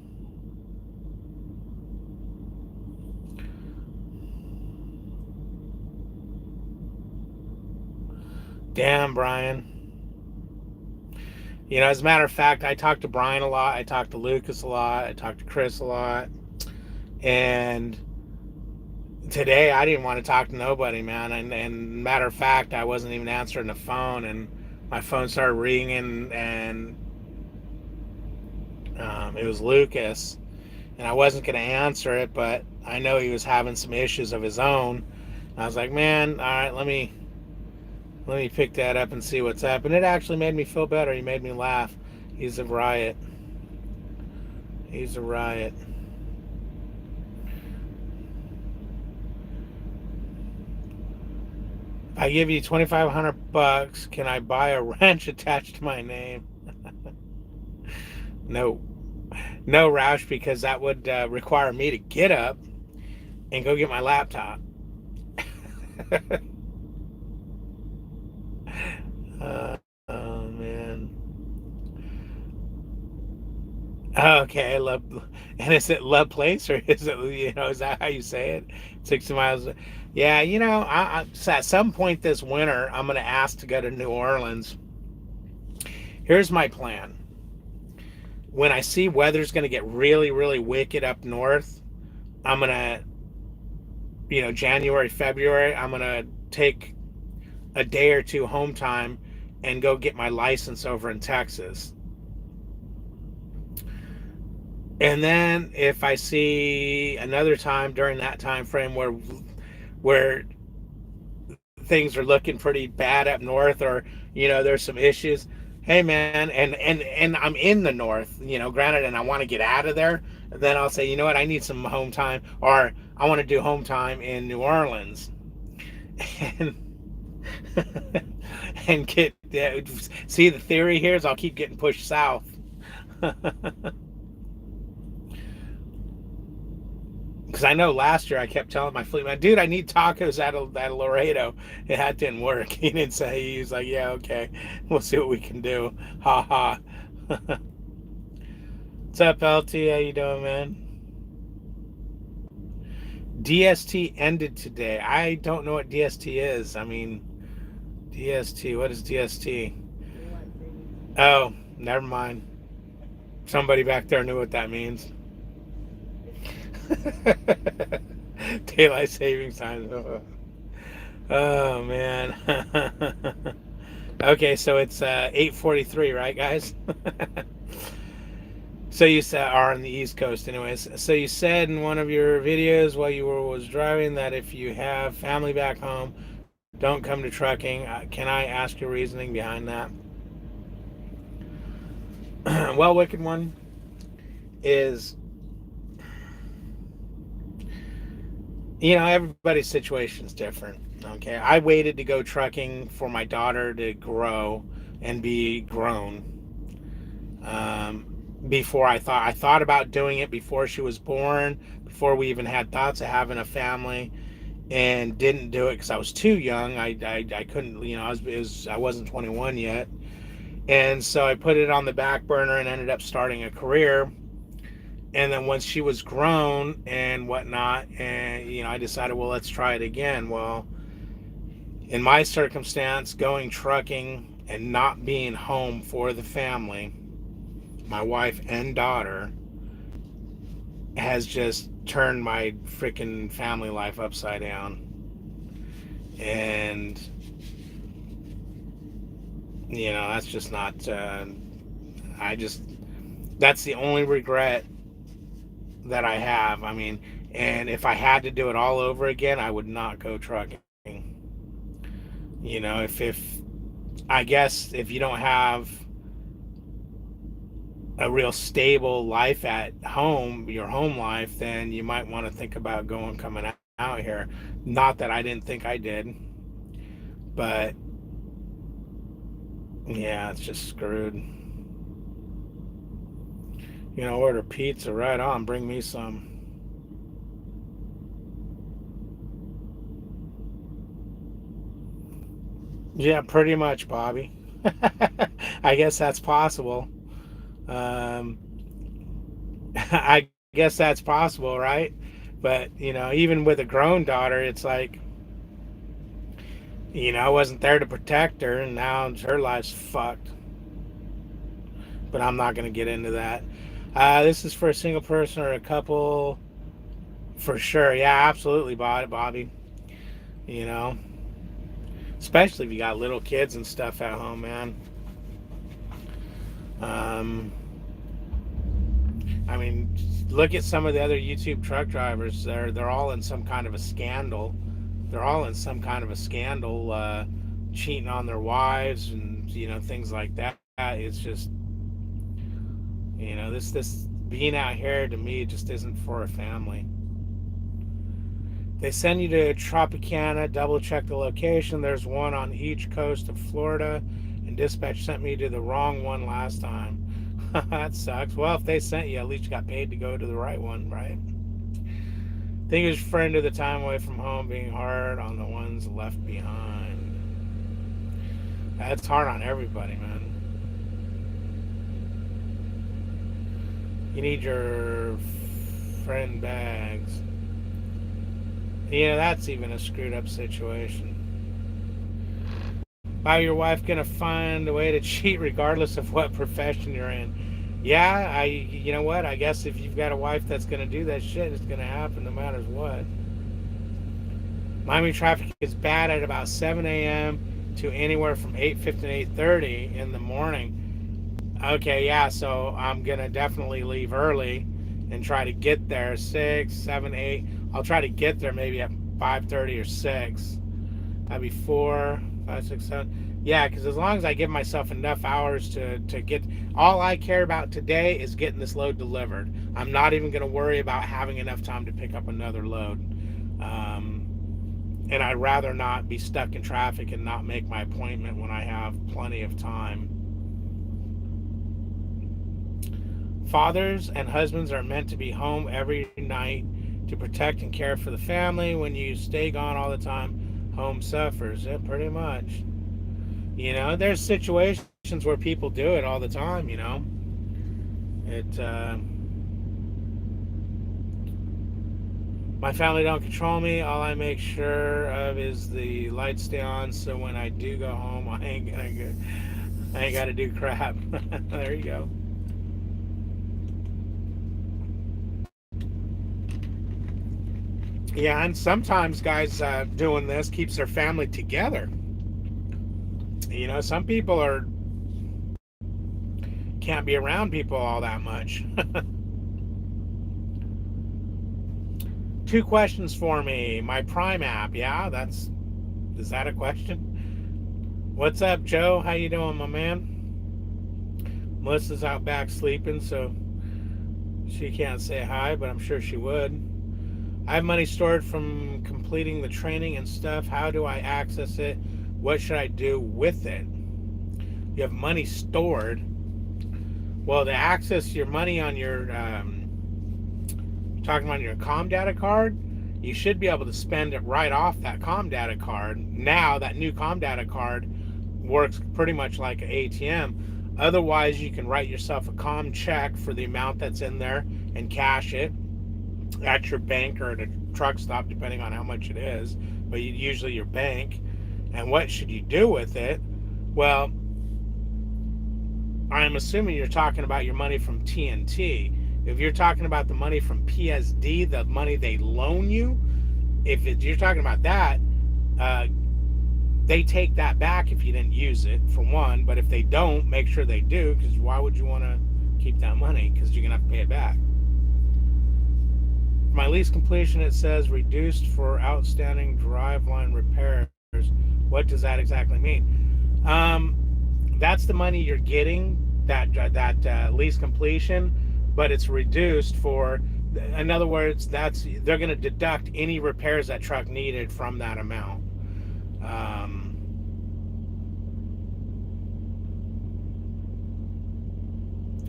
Damn, Brian. As a matter of fact, I talked to Brian a lot. I talked to Lucas a lot. I talked to Chris a lot. And today I didn't want to talk to nobody, man. And matter of fact, I wasn't even answering the phone. And my phone started ringing, and it was Lucas. And I wasn't going to answer it, but I know he was having some issues of his own. And I was like, man, all right, let me pick that up and see what's up. And it actually made me feel better. He made me laugh. He's a riot. He's a riot. If I give you $2,500, can I buy a ranch attached to my name? No. No, Roush, because that would require me to get up and go get my laptop. Oh man. Okay, love. And is it Love Place or is it, is that how you say it? 60 miles. Yeah, so at some point this winter, I'm gonna ask to go to New Orleans. Here's my plan. When I see weather's gonna get really, really wicked up north, I'm gonna, January, February, I'm gonna take a day or two home time and go get my license over in Texas. And then if I see another time during that time frame where things are looking pretty bad up north, or there's some issues, hey man, and I'm in the north, granted, and I want to get out of there, then I'll say, you know what, I need some home time, or I want to do home time in New Orleans. And and get, see, the theory here is I'll keep getting pushed south. Because I know last year I kept telling my fleet man, dude, I need tacos at Laredo. That didn't work. He didn't say. He was like, yeah, okay, we'll see what we can do. Ha ha. What's up, LT? How you doing, man? DST ended today. I don't know what DST is. I mean, DST. What is DST? Oh, never mind. Somebody back there knew what that means. Daylight savings time. Oh man. Okay, so it's 8:43, right, guys? So you said are on the East Coast, anyways. So you said in one of your videos while you was driving that if you have family back home, don't come to trucking. Can I ask your reasoning behind that? Well, Wicked One is, everybody's situation is different. Okay, I waited to go trucking for my daughter to grow and be grown. Before I thought about doing it before she was born, before we even had thoughts of having a family, and didn't do it because I was too young. I couldn't, I wasn't 21 yet, and so I put it on the back burner and ended up starting a career. And then once she was grown and whatnot, and I decided, well, let's try it again. Well, in my circumstance, going trucking and not being home for the family, my wife and daughter, has just turned my freaking family life upside down. And that's just not, that's the only regret that I have. I mean, and if I had to do it all over again, I would not go trucking. If I guess if you don't have a real stable life at home, your home life, then you might want to think about coming out here. Not that I didn't think I did, but yeah, it's just screwed. Order pizza, right on, bring me some. Yeah, pretty much, Bobby. I guess that's possible. Um, I guess that's possible, right? But, even with a grown daughter, it's like, I wasn't there to protect her, and now her life's fucked. But I'm not going to get into that. This is for a single person or a couple, for sure. Yeah, absolutely, Bobby. You know, especially if you got little kids and stuff at home, man. I mean, look at some of the other YouTube truck drivers. They're all in some kind of a scandal. They're all in some kind of a scandal, cheating on their wives and things like that. It's just this being out here to me just isn't for a family. They send you to Tropicana, double check the location. There's one on each coast of Florida, and dispatch sent me to the wrong one last time. That sucks. Well, if they sent you, at least you got paid to go to the right one, right? Think his friend of the time away from home being hard on the ones left behind. That's hard on everybody, man. You need your friend bags. Yeah, that's even a screwed up situation. How your wife gonna find a way to cheat regardless of what profession you're in? Yeah, you know what? I guess if you've got a wife that's gonna do that shit, it's gonna happen no matter what. Miami traffic is bad at about 7 a.m. to anywhere from 8:50 to 8:30 in the morning. Okay, yeah, so I'm gonna definitely leave early and try to get there 6, 7, 8. I'll try to get there maybe at 5:30 or 6. That'd be 4, 5, 6, 7. Yeah, because as long as I give myself enough hours to get, all I care about today is getting this load delivered. I'm not even going to worry about having enough time to pick up another load. And I'd rather not be stuck in traffic and not make my appointment when I have plenty of time. Fathers and husbands are meant to be home every night to protect and care for the family. When you stay gone all the time, home suffers. Yeah, pretty much. You know, there's situations where people do it all the time, you know. My family don't control me. All I make sure of is the lights stay on, so when I do go home, I ain't got to do crap. There you go. Yeah, and sometimes guys doing this keeps their family together. You know, some people can't be around people all that much. 2 questions for me. My Prime app, yeah, is that a question? What's up, Joe? How you doing, my man? Melissa's out back sleeping, so she can't say hi, but I'm sure she would. I have money stored from completing the training and stuff. How do I access it? What should I do with it? You have money stored. Well, to access your money on your talking about your Comdata card, you should be able to spend it right off that Comdata card. Now that new Comdata card works pretty much like an ATM. Otherwise, you can write yourself a Com check for the amount that's in there and cash it at your bank or at a truck stop, depending on how much it is, but usually your bank. And what should you do with it? Well, I'm assuming you're talking about your money from TNT. If you're talking about the money from PSD, the money they loan you, you're talking about that, they take that back if you didn't use it, for one. But if they don't, make sure they do, because why would you want to keep that money? Because you're going to have to pay it back. For my lease completion, it says reduced for outstanding driveline repairs. What does that exactly mean? That's the money you're getting, that lease completion, but it's reduced for, in other words, they're going to deduct any repairs that truck needed from that amount.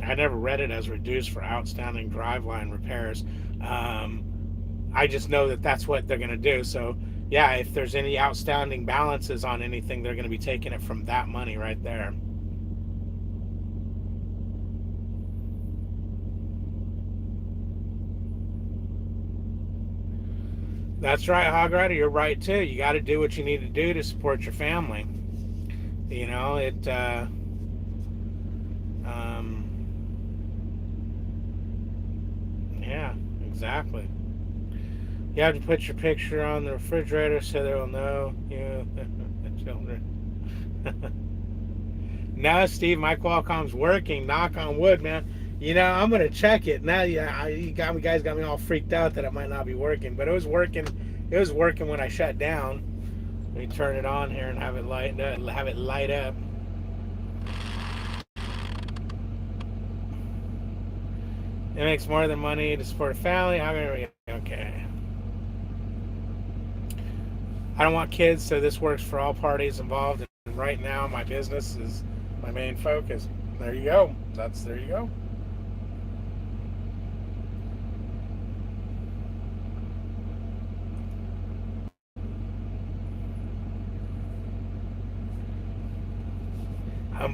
I never read it as reduced for outstanding driveline repairs. I just know that that's what they're going to do. So yeah, if there's any outstanding balances on anything, they're going to be taking it from that money right there. That's right, Hog Rider. You're right too. You got to do what you need to do to support your family. You know, yeah, exactly. You have to put your picture on the refrigerator so they'll know you children. No, Steve, my Qualcomm's working. Knock on wood, man. You know, I'm gonna check it now. Yeah, you guys got me all freaked out that it might not be working, but it was working. It was working when I shut down. Let me turn it on here and have it light up. It makes more than money to support a family. Okay. I don't want kids, so this works for all parties involved. And right now, my business is my main focus. There you go. There you go.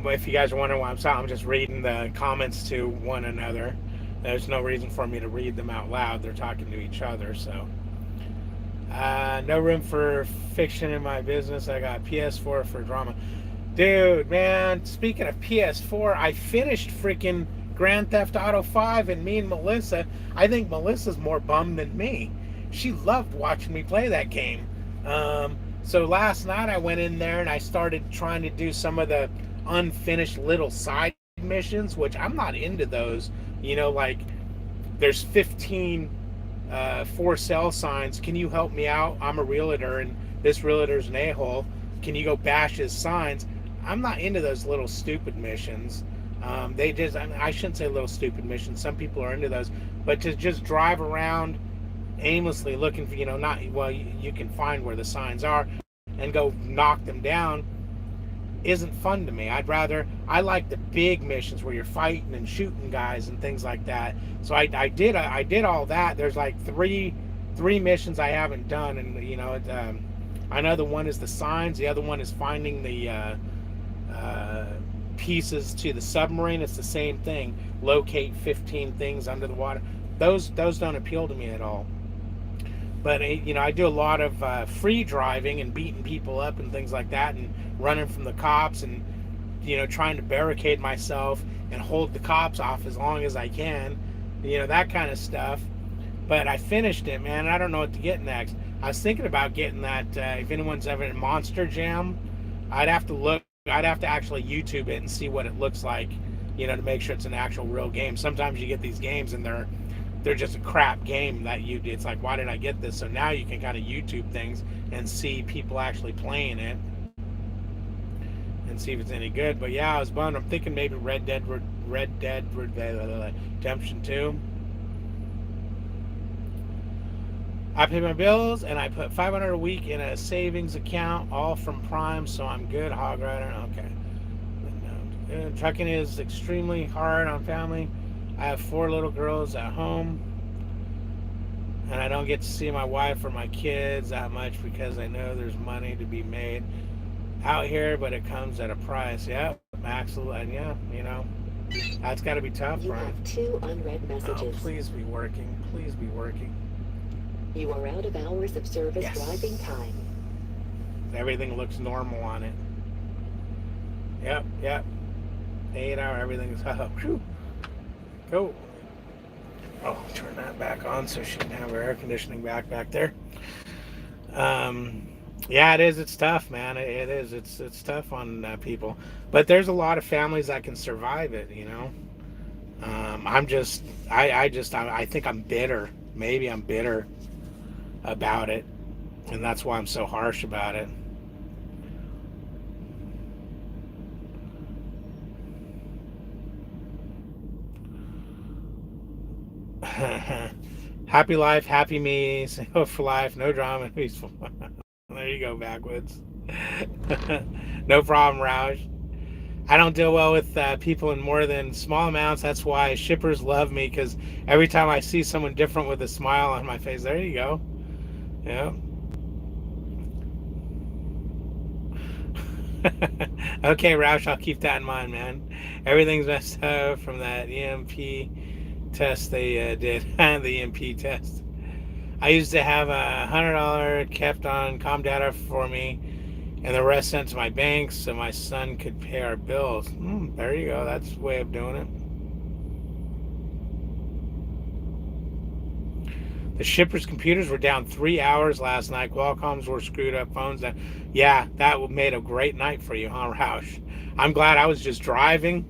If you guys are wondering why I'm just reading the comments to one another. There's no reason for me to read them out loud. They're talking to each other, so. No room for fiction in my business. I got PS4 for drama. Dude, man, speaking of PS4, I finished freaking Grand Theft Auto 5, and me and Melissa, I think Melissa's more bummed than me. She loved watching me play that game. So last night I went in there and I started trying to do some of the unfinished little side missions, which I'm not into those. Like there's 15 for sale signs. Can you help me out? I'm a realtor and this realtor's an a-hole. Can you go bash his signs? I'm not into those little stupid missions. I shouldn't say little stupid missions. Some people are into those, but to just drive around aimlessly looking for, you can find where the signs are and go knock them down isn't fun to me. I like the big missions where you're fighting and shooting guys and things like that. So I did all that. There's like three missions I haven't done, and I know the one is the signs, the other one is finding the pieces to the submarine. It's the same thing. Locate 15 things under the water. Those don't appeal to me at all. But I do a lot of free driving and beating people up and things like that, and running from the cops, and trying to barricade myself and hold the cops off as long as I can, that kind of stuff. But I finished it, man. I don't know what to get next. I was thinking about getting that. If anyone's ever in Monster Jam, I'd have to actually YouTube it and see what it looks like, to make sure it's an actual real game. Sometimes you get these games and they're just a crap game that it's like, why did I get this? So now you can kind of YouTube things and see people actually playing it and see if it's any good. But yeah, I was bummed. I'm thinking maybe Red Dead Redemption 2. I pay my bills and I put $500 a week in a savings account, all from Prime, so I'm good. Hog rider, okay. Trucking is extremely hard on family. I have 4 little girls at home, and I don't get to see my wife or my kids that much because I know there's money to be made out here, but it comes at a price. Yep, absolutely. And yeah, that's got to be tough,
You
Brian.
have 2 unread messages.
Oh, please be working. Please be working.
You are out of hours of service driving time.
Everything looks normal on it. Yep. 8 hour, everything's up. Whew. Cool. Oh, turn that back on so she can have her air conditioning back there. Yeah, it is. It's tough, man. It is. It's tough on people, but there's a lot of families that can survive it. I think I'm bitter. Maybe I'm bitter about it, and that's why I'm so harsh about it. Happy life, happy me, single for life, no drama, peaceful. There you go, backwoods. No problem, Raj. I don't deal well with people in more than small amounts. That's why shippers love me, because every time I see someone different with a smile on my face, there you go. Yeah. Okay, Roush, I'll keep that in mind, man. Everything's messed up from that EMP test they did. The EMP test. I used to have $100 kept on Comdata for me, and the rest sent to my bank so my son could pay our bills. There you go. That's a way of doing it. The shippers' computers were down 3 hours last night. Qualcomm's were screwed up, phones down. Yeah, that made a great night for you, huh, Roush? I'm glad I was just driving.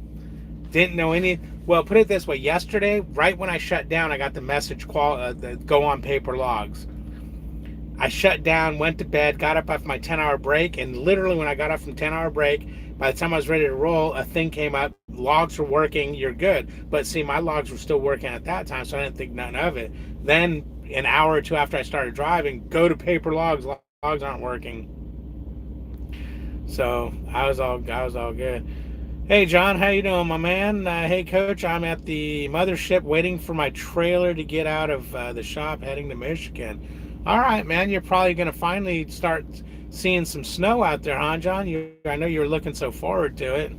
Didn't know any. Well, put it this way. Yesterday, right when I shut down, I got the message, go on paper logs. I shut down, went to bed, got up after my 10-hour break, and literally when I got up from 10-hour break, by the time I was ready to roll, a thing came up. Logs were working. You're good. But see, my logs were still working at that time, so I didn't think nothing of it. Then an hour or two after I started driving, go to paper logs. Logs aren't working. So I was all good. Hey John, how you doing, my man? Hey Coach, I'm at the mothership waiting for my trailer to get out of the shop heading to Michigan. All right, man, you're probably going to finally start seeing some snow out there, huh, John? I know you were looking so forward to it.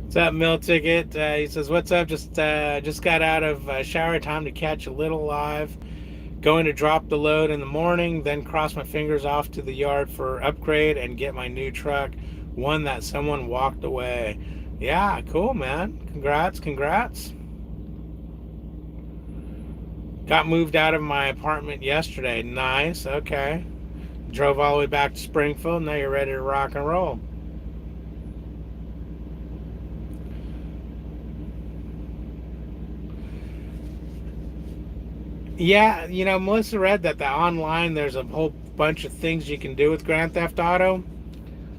What's up, Mill Ticket? He says, "What's up? Just got out of shower time to catch a little live. Going to drop the load in the morning, then cross my fingers off to the yard for upgrade and get my new truck, one that someone walked away." Yeah, cool, man. Congrats. Got moved out of my apartment yesterday. Nice. Okay. Drove all the way back to Springfield. Now you're ready to rock and roll. Yeah, Melissa read that the online there's a whole bunch of things you can do with Grand Theft Auto.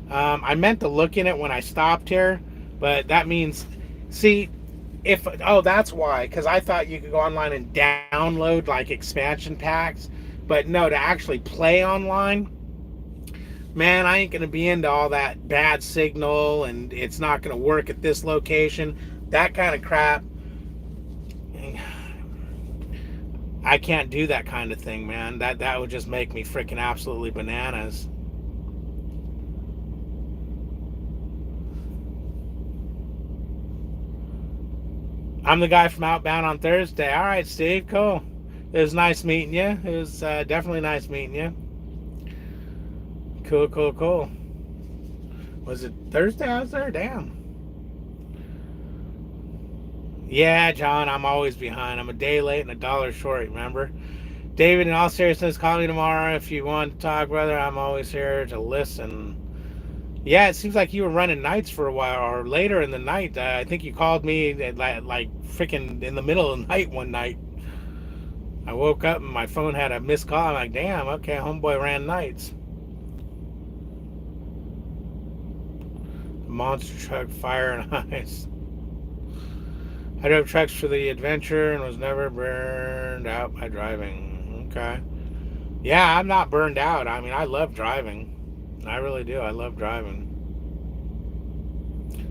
I meant to look in it when I stopped here, but that means, see, that's why, because I thought you could go online and download like expansion packs, but no, to actually play online, man, I ain't gonna be into all that bad signal and it's not gonna work at this location, that kind of crap. I can't do that kind of thing, man. That would just make me freaking absolutely bananas. I'm the guy from Outbound on Thursday. All right, Steve, cool. It was nice meeting you. It was definitely nice meeting you. Cool. Was it Thursday I was there? Damn. Yeah, John, I'm always behind. I'm a day late and a dollar short, remember? David, in all seriousness, call me tomorrow if you want to talk, brother. I'm always here to listen. Yeah, it seems like you were running nights for a while, or later in the night. I think you called me at like freaking in the middle of the night one night. I woke up and my phone had a missed call. I'm like, damn, okay, homeboy ran nights. Monster truck, fire and ice. I drove trucks for the adventure and was never burned out by driving. Okay. Yeah, I'm not burned out. I mean, I love driving. I really do. I love driving.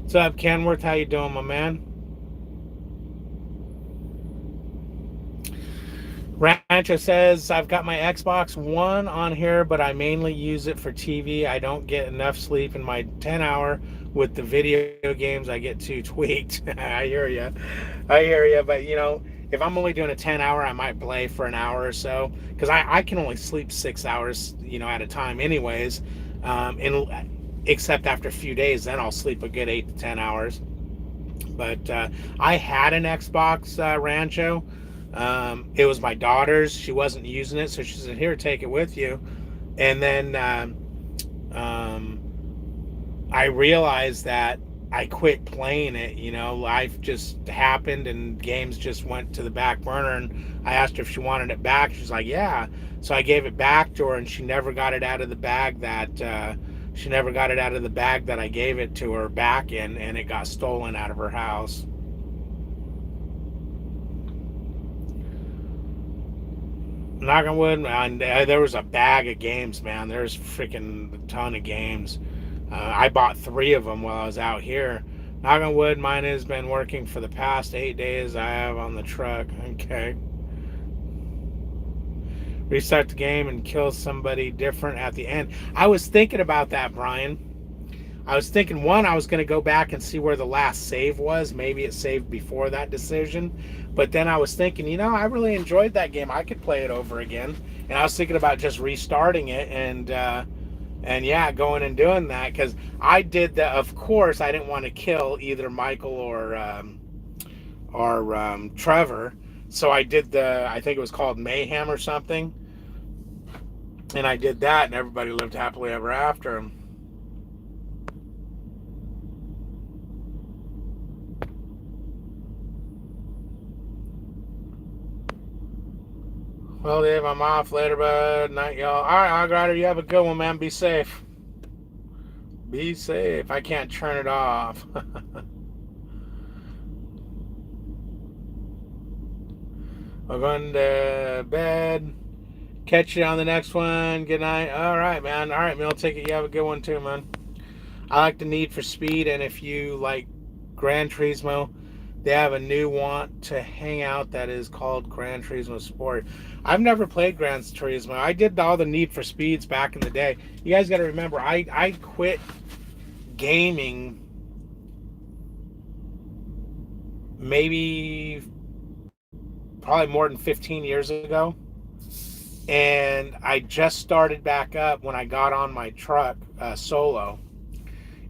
What's up, Kenworth? How you doing, my man? Rancho says, I've got my Xbox One on here, but I mainly use it for TV. I don't get enough sleep in my 10-hour with the video games. I get too tweaked. I hear you. But, if I'm only doing a 10-hour, I might play for an hour or so, because I can only sleep 6 hours, at a time anyways. Except after a few days, then I'll sleep a good 8 to 10 hours. But I had an Xbox Rancho. It was my daughter's. She wasn't using it, so she said, "Here, take it with you." And then I realized that I quit playing it. Life just happened and games just went to the back burner. And I asked her if she wanted it back. She's like, "Yeah." So I gave it back to her, and she never got it out of the bag that I gave it to her back in, and it got stolen out of her house. Knock on wood, man. There was a bag of games, man. There's freaking a ton of games. I bought 3 of them while I was out here. Knock on wood, mine has been working for the past 8 days I have on the truck. Okay. Restart the game and kill somebody different at the end. I was thinking about that, Brian. I was thinking, I was going to go back and see where the last save was. Maybe it saved before that decision. But then I was thinking, I really enjoyed that game. I could play it over again. And I was thinking about just restarting it and yeah, going and doing that. Because I did that. Of course, I didn't want to kill either Michael or Trevor. So I did I think it was called Mayhem or something. And I did that, and everybody lived happily ever after. Well, Dave, I'm off later, bud. Night, y'all. All right, Algrider, you have a good one, man. Be safe. Be safe. I can't turn it off. I'm going to bed. Catch you on the next one. Good night. All right, man. All right, Meal Ticket. You have a good one too, man. I like the Need for Speed, and if you like Gran Turismo, they have a new want to hang out that is called Gran Turismo Sport. I've never played Gran Turismo. I did all the Need for Speeds back in the day. You guys got to remember, I quit gaming maybe probably more than 15 years ago. And I just started back up when I got on my truck solo.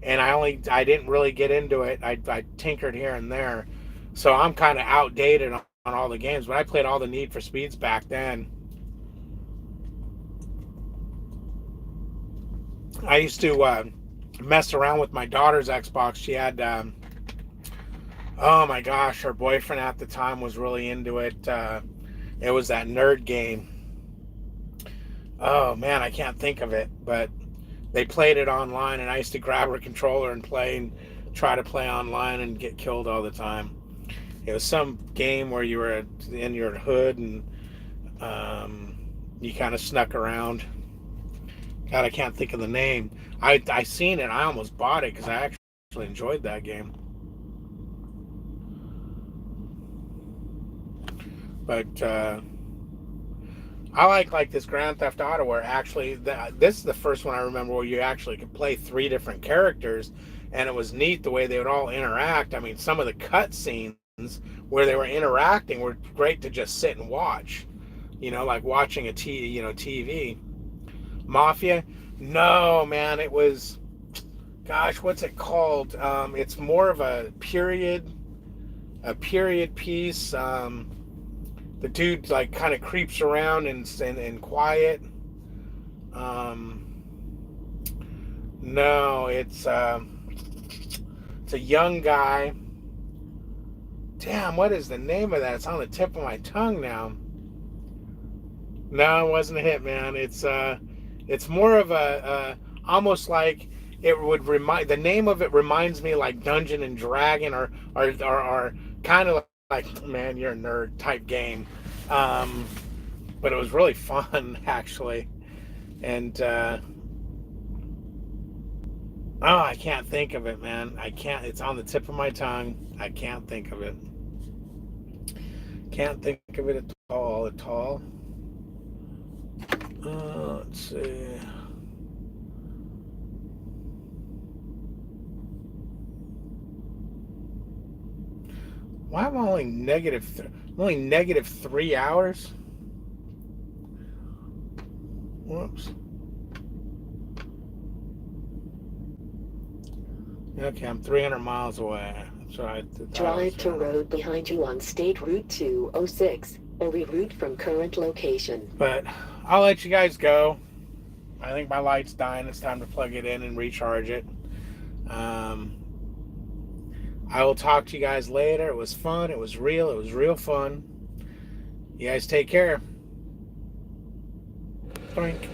And I didn't really get into it. I tinkered here and there. So I'm kind of outdated on all the games, but I played all the Need for Speeds back then. I used to mess around with my daughter's Xbox. She had, oh my gosh, her boyfriend at the time was really into it. It was that nerd game. Oh man, I can't think of it, but they played it online, and I used to grab her controller and play and try to play online and get killed all the time. It was some game where you were in your hood and you kind of snuck around. God, I can't think of the name. I seen it. I almost bought it because I actually enjoyed that game. But I like this Grand Theft Auto where actually this is the first one I remember where you actually could play 3 different characters, and it was neat the way they would all interact. I mean, some of the cutscenes where they were interacting were great to just sit and watch. Like watching a TV. Mafia? No, man, it was, gosh, what's it called? It's more of a period piece. The dude like kind of creeps around and quiet. No, it's a young guy. Damn, what is the name of that? It's on the tip of my tongue now. No, it wasn't a hit, man. It's more of a almost like it would remind. The name of it reminds me like Dungeon and Dragon, or kind of like, man, you're a nerd type game. But it was really fun actually, and I can't think of it, man. I can't. It's on the tip of my tongue. I can't think of it. Can't think of it at all. Let's see. Why am I only negative 3 hours? Whoops. Okay, I'm 300 miles away. That's right.
Drive to road behind you on State Route 206 or reroute from current location.
But I'll let you guys go. I think my light's dying. It's time to plug it in and recharge it. I will talk to you guys later. It was fun. It was real. It was real fun. You guys take care. Frank.